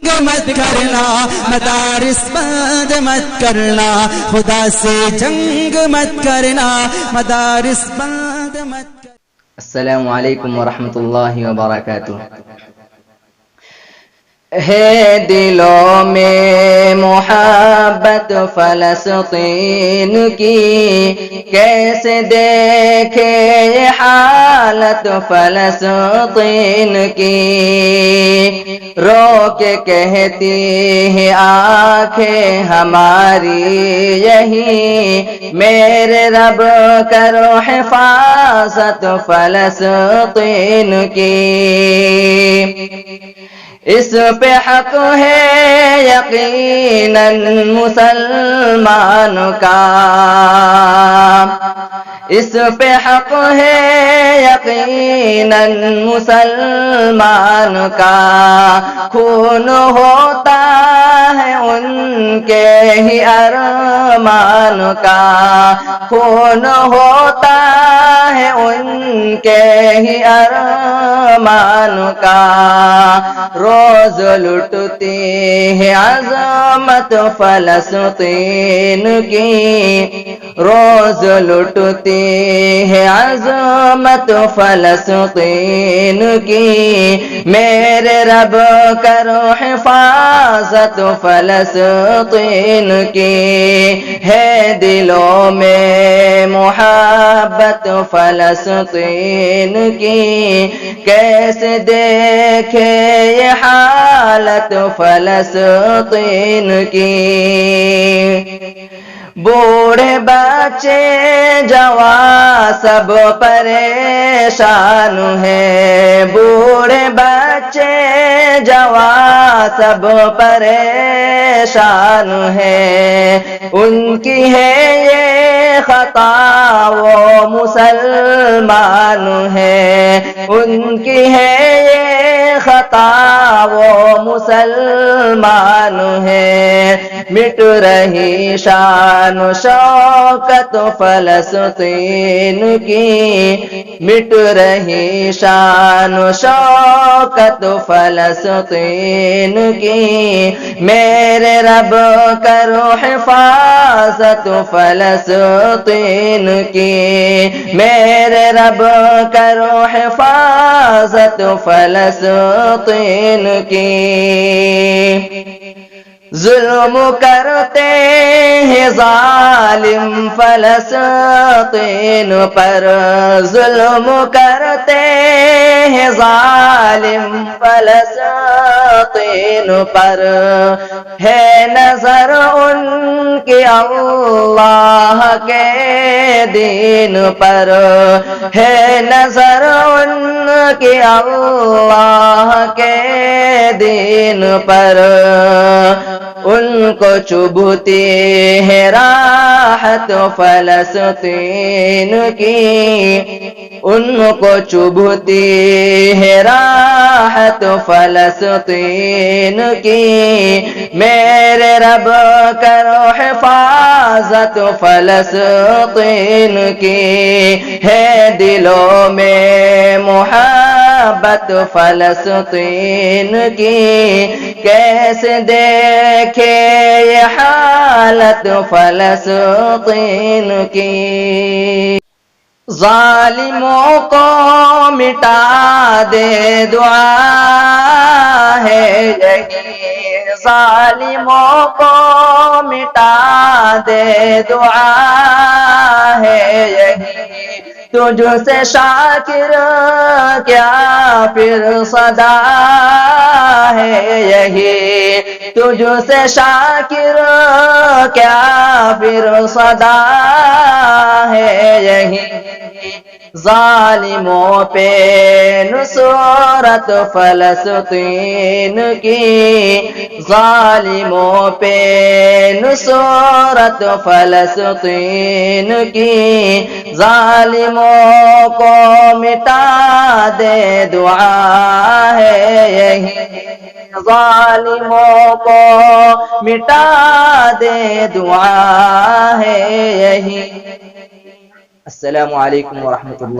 مت کرنا مدارس بند مت کرنا خدا سے جنگ مت کرنا مدارس بند مت کرنا. السلام علیکم ورحمۃ اللہ وبرکاتہ. ہے دلوں میں محبت فلسطین کی، کیسے دیکھے یہ حالت فلسطین کی. رو کے کہتی ہے آنکھیں ہماری یہی، میرے رب کرو حفاظت فلسطین کی. اس پہ حق ہے یقیناً مسلمان کا، اس پہ حق ہے یقیناً مسلمان کا. خون ہوتا ہے ان کے ہی ارمان کا، خون ہوتا ہے ان کے ہی ارمان کا. روز لٹتی ہے عظمت فلسطین کی، روز لٹتی ہے عظمت فلسطین کی. میرے رب کرو حفاظت فلسطین کی. ہے دلوں میں محبت فلسطین کی، کیسے دیکھے یہ حالت فلسطین کی. بوڑھے بچے جوان سب پریشان ہیں، بوڑھے بچے جوان سب پریشان ہیں. ان کی ہے یہ خطا وہ مسلمان ہیں، ان کی ہے یہ خطا وہ مسلمان ہیں. مٹ رہی شان و شوکت فلسطین کی، مٹ رہی شان و شوکت فلسطین کی. میرے رب کرو حفاظت فلسطین کی، میرے رب کرو حفاظت فلسطین کی. ظلم کرتے ہیں ظالم فلسطین پر، ظلم کرتے ہیں ظالم فلسطین پر. ہے نظر ان کی اللہ کے دین پر، ہے نظر ان کی اللہ کے دین پر. ان کو چبھتی ہے راحت فلسطین کی، ان کو چبھتی ہے راحت فلسطین کی. میرے رب کرو حفاظت فلسطین کی. ہے دلوں میں محبت فلسطین کی، کیسے دیکھے یہ حالت فلسطین کی. ظالموں کو مٹا دے دعا ہے یہی، ظالموں کو مٹا دے دعا ہے یہی. تجھ سے شاکر کیا پھر صدا ہے یہی، تجھ سے شاکر کیا پھر صدا ہے یہی. ظالموں پہ نصرت فلسطین کی، ظالموں پہ نصرت فلسطین کی. ظالموں کو مٹا دے دعا ہے یہی، ظالموں کو مٹا دے دعا ہے یہی. السلام علیکم ورحمۃ اللہ.